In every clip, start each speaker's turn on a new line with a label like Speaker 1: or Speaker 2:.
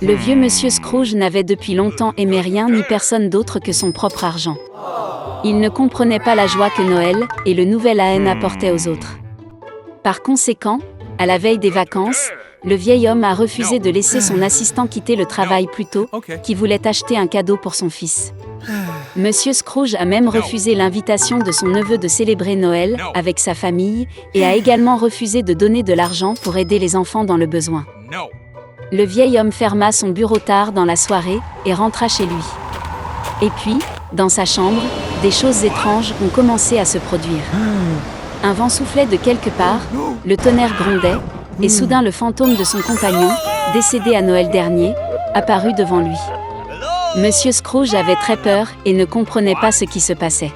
Speaker 1: Le vieux monsieur Scrooge n'avait depuis longtemps aimé rien ni personne d'autre que son propre argent. Il ne comprenait pas la joie que Noël et le nouvel an apportaient aux autres. Par conséquent, à la veille des vacances, le vieil homme a refusé de laisser son assistant quitter le travail plus tôt, qui voulait acheter un cadeau pour son fils. Monsieur Scrooge a même refusé l'invitation de son neveu de célébrer Noël avec sa famille et a également refusé de donner de l'argent pour aider les enfants dans le besoin. Le vieil homme ferma son bureau tard dans la soirée et rentra chez lui. Et puis, dans sa chambre, des choses étranges ont commencé à se produire. Un vent soufflait de quelque part, le tonnerre grondait, et soudain le fantôme de son compagnon, décédé à Noël dernier, apparut devant lui. Monsieur Scrooge avait très peur et ne comprenait pas ce qui se passait.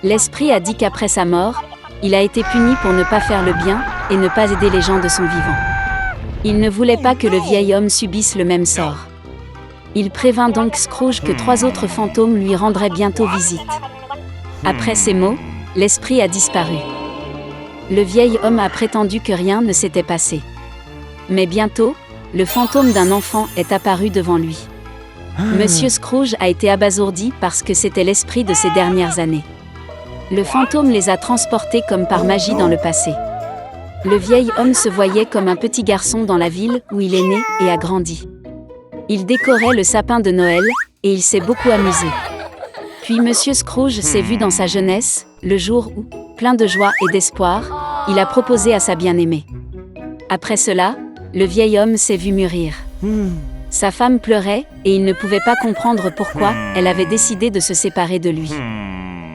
Speaker 1: L'esprit a dit qu'après sa mort, il a été puni pour ne pas faire le bien et ne pas aider les gens de son vivant. Il ne voulait pas que le vieil homme subisse le même sort. Il prévint donc Scrooge que 3 autres fantômes lui rendraient bientôt visite. Après ces mots, l'esprit a disparu. Le vieil homme a prétendu que rien ne s'était passé. Mais bientôt, le fantôme d'un enfant est apparu devant lui. Monsieur Scrooge a été abasourdi parce que c'était l'esprit de ces dernières années. Le fantôme les a transportés comme par magie dans le passé. Le vieil homme se voyait comme un petit garçon dans la ville où il est né et a grandi. Il décorait le sapin de Noël et il s'est beaucoup amusé. Puis Monsieur Scrooge s'est vu dans sa jeunesse, le jour où, plein de joie et d'espoir, il a proposé à sa bien-aimée. Après cela, le vieil homme s'est vu mûrir. Sa femme pleurait et il ne pouvait pas comprendre pourquoi elle avait décidé de se séparer de lui.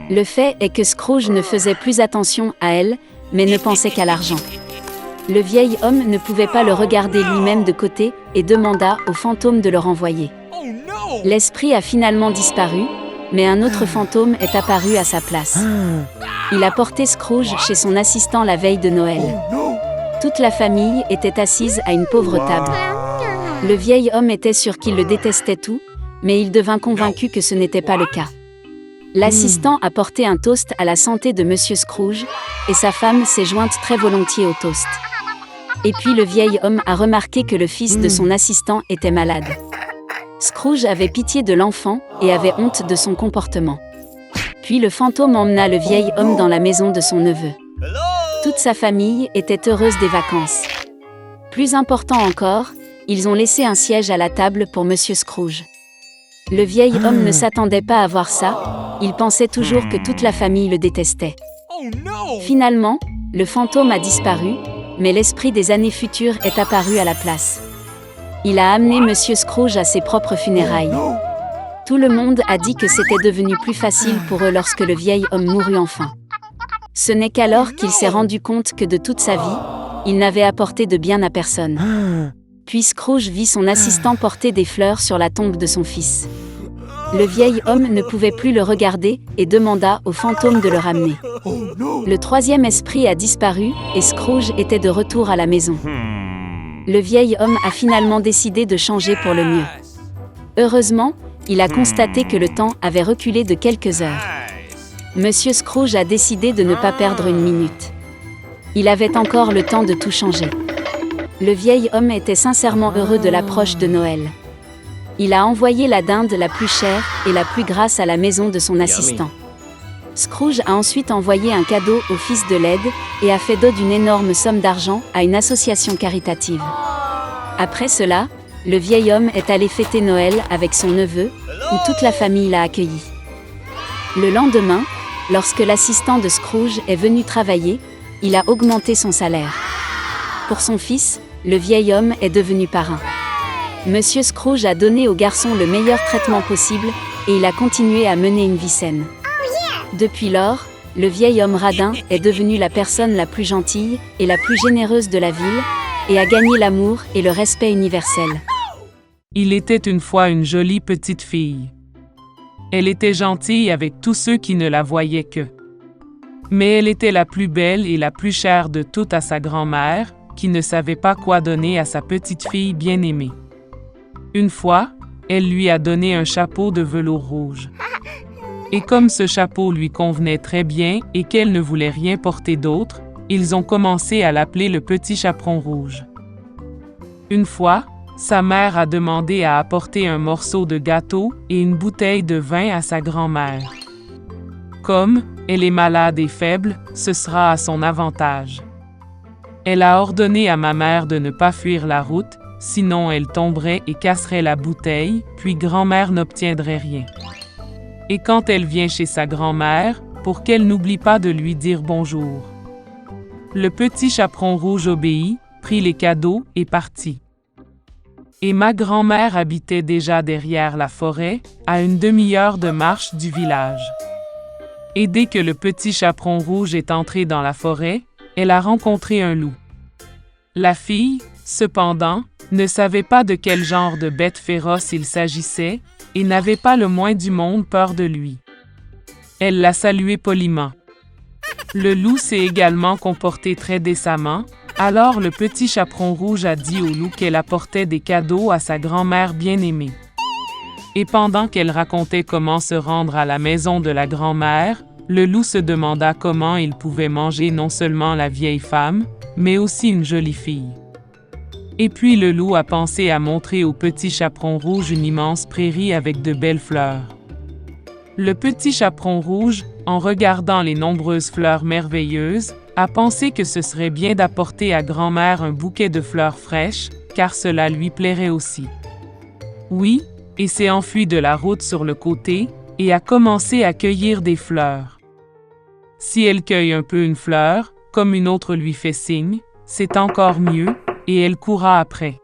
Speaker 1: Le fait est que Scrooge ne faisait plus attention à elle, mais ne pensait qu'à l'argent. Le vieil homme ne pouvait pas le regarder lui-même de côté et demanda au fantôme de le renvoyer. L'esprit a finalement disparu, mais un autre fantôme est apparu à sa place. Il a porté Scrooge chez son assistant la veille de Noël. Toute la famille était assise à une pauvre table. Le vieil homme était sûr qu'il le détestait tout, mais il devint convaincu que ce n'était pas le cas. L'assistant a porté un toast à la santé de Monsieur Scrooge, et sa femme s'est jointe très volontiers au toast. Et puis le vieil homme a remarqué que le fils de son assistant était malade. Scrooge avait pitié de l'enfant et avait honte de son comportement. Puis le fantôme emmena le vieil homme dans la maison de son neveu. Toute sa famille était heureuse des vacances. Plus important encore, ils ont laissé un siège à la table pour Monsieur Scrooge. Le vieil homme ne s'attendait pas à voir ça, il pensait toujours que toute la famille le détestait. Finalement, le fantôme a disparu, mais l'esprit des années futures est apparu à la place. Il a amené Monsieur Scrooge à ses propres funérailles. Tout le monde a dit que c'était devenu plus facile pour eux lorsque le vieil homme mourut enfin. Ce n'est qu'alors qu'il s'est rendu compte que de toute sa vie, il n'avait apporté de bien à personne. Puis Scrooge vit son assistant porter des fleurs sur la tombe de son fils. Le vieil homme ne pouvait plus le regarder et demanda au fantôme de le ramener. Le 3e esprit a disparu et Scrooge était de retour à la maison. Le vieil homme a finalement décidé de changer pour le mieux. Heureusement, il a constaté que le temps avait reculé de quelques heures. Monsieur Scrooge a décidé de ne pas perdre une minute. Il avait encore le temps de tout changer. Le vieil homme était sincèrement heureux de l'approche de Noël. Il a envoyé la dinde la plus chère et la plus grasse à la maison de son assistant. Scrooge a ensuite envoyé un cadeau au fils de l'aide et a fait don d'une énorme somme d'argent à une association caritative. Après cela, le vieil homme est allé fêter Noël avec son neveu, où toute la famille l'a accueilli. Le lendemain, lorsque l'assistant de Scrooge est venu travailler, il a augmenté son salaire. Pour son fils, le vieil homme est devenu parrain. Monsieur Scrooge a donné au garçon le meilleur traitement possible et il a continué à mener une vie saine. Depuis lors, le vieil homme radin est devenu la personne la plus gentille et la plus généreuse de la ville et a gagné l'amour et le respect universel.
Speaker 2: Il était une fois une jolie petite fille. Elle était gentille avec tous ceux qui ne la voyaient que. Mais elle était la plus belle et la plus chère de toutes à sa grand-mère, qui ne savait pas quoi donner à sa petite fille bien-aimée. Une fois, elle lui a donné un chapeau de velours rouge. Et comme ce chapeau lui convenait très bien et qu'elle ne voulait rien porter d'autre, ils ont commencé à l'appeler le petit chaperon rouge. Une fois, sa mère a demandé à apporter un morceau de gâteau et une bouteille de vin à sa grand-mère. Comme elle est malade et faible, ce sera à son avantage. Elle a ordonné à ma mère de ne pas fuir la route, sinon elle tomberait et casserait la bouteille, puis grand-mère n'obtiendrait rien. Et quand elle vient chez sa grand-mère, pour qu'elle n'oublie pas de lui dire bonjour. Le petit chaperon rouge obéit, prit les cadeaux et partit. Et ma grand-mère habitait déjà derrière la forêt, à une demi-heure de marche du village. Et dès que le petit chaperon rouge est entré dans la forêt, elle a rencontré un loup. La fille, cependant, ne savait pas de quel genre de bête féroce il s'agissait et n'avait pas le moins du monde peur de lui. Elle l'a salué poliment. Le loup s'est également comporté très décemment, alors le petit chaperon rouge a dit au loup qu'elle apportait des cadeaux à sa grand-mère bien-aimée. Et pendant qu'elle racontait comment se rendre à la maison de la grand-mère, le loup se demanda comment il pouvait manger non seulement la vieille femme, mais aussi une jolie fille. Et puis le loup a pensé à montrer au petit chaperon rouge une immense prairie avec de belles fleurs. Le petit chaperon rouge, en regardant les nombreuses fleurs merveilleuses, a pensé que ce serait bien d'apporter à grand-mère un bouquet de fleurs fraîches, car cela lui plairait aussi. Oui, et s'est enfui de la route sur le côté, et a commencé à cueillir des fleurs. Si elle cueille un peu une fleur, comme une autre lui fait signe, c'est encore mieux, et elle courra après.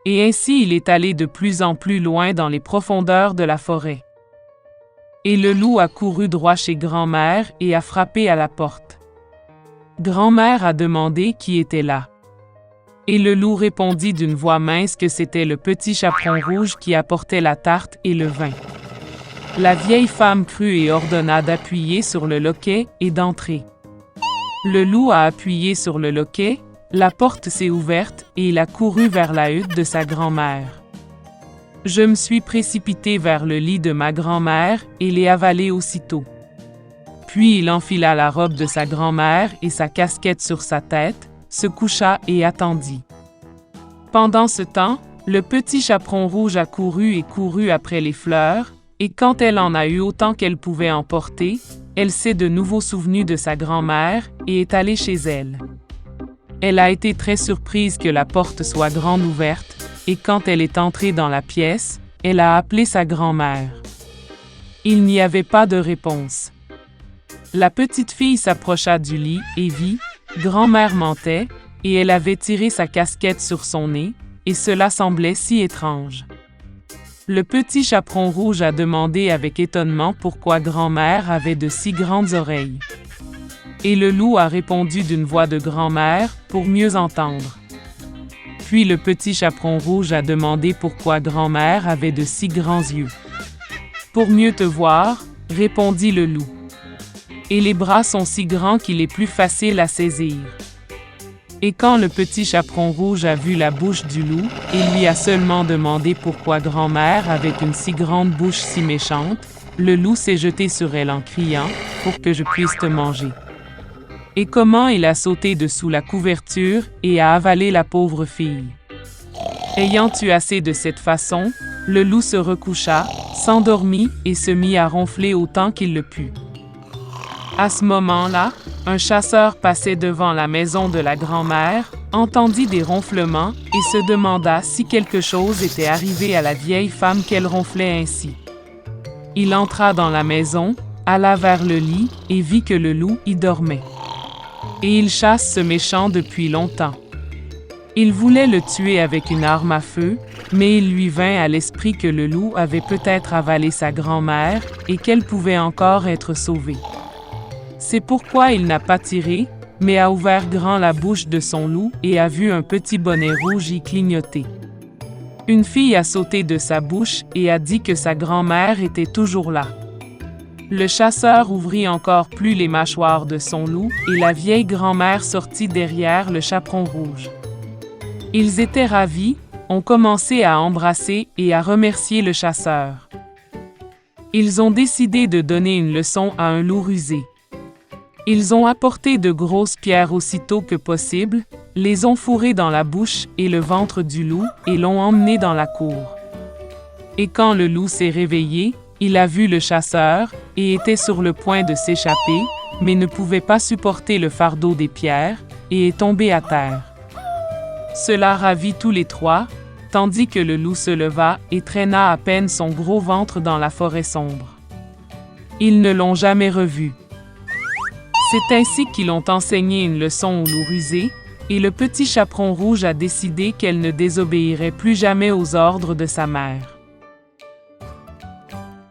Speaker 2: Et ainsi il est allé de plus en plus loin dans les profondeurs de la forêt. Et le loup a couru droit chez grand-mère et a frappé à la porte. Grand-mère a demandé qui était là. Et le loup répondit d'une voix mince que c'était le petit chaperon rouge qui apportait la tarte et le vin. La vieille femme crut et ordonna d'appuyer sur le loquet et d'entrer. Le loup a appuyé sur le loquet, la porte s'est ouverte et il a couru vers la hutte de sa grand-mère. Je me suis précipité vers le lit de ma grand-mère et l'ai avalé aussitôt. Puis il enfila la robe de sa grand-mère et sa casquette sur sa tête, se coucha et attendit. Pendant ce temps, le petit chaperon rouge a couru et couru après les fleurs, et quand elle en a eu autant qu'elle pouvait en porter, elle s'est de nouveau souvenue de sa grand-mère et est allée chez elle. Elle a été très surprise que la porte soit grande ouverte, et quand elle est entrée dans la pièce, elle a appelé sa grand-mère. Il n'y avait pas de réponse. La petite fille s'approcha du lit et vit, grand-mère mentait, et elle avait tiré sa casquette sur son nez, et cela semblait si étrange. Le petit chaperon rouge a demandé avec étonnement pourquoi grand-mère avait de si grandes oreilles. Et le loup a répondu d'une voix de grand-mère pour mieux entendre. Puis le petit chaperon rouge a demandé pourquoi grand-mère avait de si grands yeux. Pour mieux te voir, répondit le loup. Et les bras sont si grands qu'il est plus facile à saisir. Et quand le petit chaperon rouge a vu la bouche du loup, il lui a seulement demandé pourquoi grand-mère avait une si grande bouche si méchante, le loup s'est jeté sur elle en criant « Pour que je puisse te manger ». Et comment il a sauté dessous la couverture et a avalé la pauvre fille. Ayant eu assez de cette façon, le loup se recoucha, s'endormit et se mit à ronfler autant qu'il le put. À ce moment-là, un chasseur passait devant la maison de la grand-mère, entendit des ronflements et se demanda si quelque chose était arrivé à la vieille femme qu'elle ronflait ainsi. Il entra dans la maison, alla vers le lit et vit que le loup y dormait. Et il chasse ce méchant depuis longtemps. Il voulait le tuer avec une arme à feu, mais il lui vint à l'esprit que le loup avait peut-être avalé sa grand-mère et qu'elle pouvait encore être sauvée. C'est pourquoi il n'a pas tiré, mais a ouvert grand la bouche de son loup et a vu un petit bonnet rouge y clignoter. Une fille a sauté de sa bouche et a dit que sa grand-mère était toujours là. Le chasseur ouvrit encore plus les mâchoires de son loup et la vieille grand-mère sortit derrière le chaperon rouge. Ils étaient ravis, ont commencé à embrasser et à remercier le chasseur. Ils ont décidé de donner une leçon à un loup rusé. Ils ont apporté de grosses pierres aussitôt que possible, les ont fourrés dans la bouche et le ventre du loup et l'ont emmené dans la cour. Et quand le loup s'est réveillé, il a vu le chasseur et était sur le point de s'échapper, mais ne pouvait pas supporter le fardeau des pierres et est tombé à terre. Cela ravit tous les trois, tandis que le loup se leva et traîna à peine son gros ventre dans la forêt sombre. Ils ne l'ont jamais revu. C'est ainsi qu'ils ont enseigné une leçon au loup rusé, et le petit chaperon rouge a décidé qu'elle ne désobéirait plus jamais aux ordres de sa mère.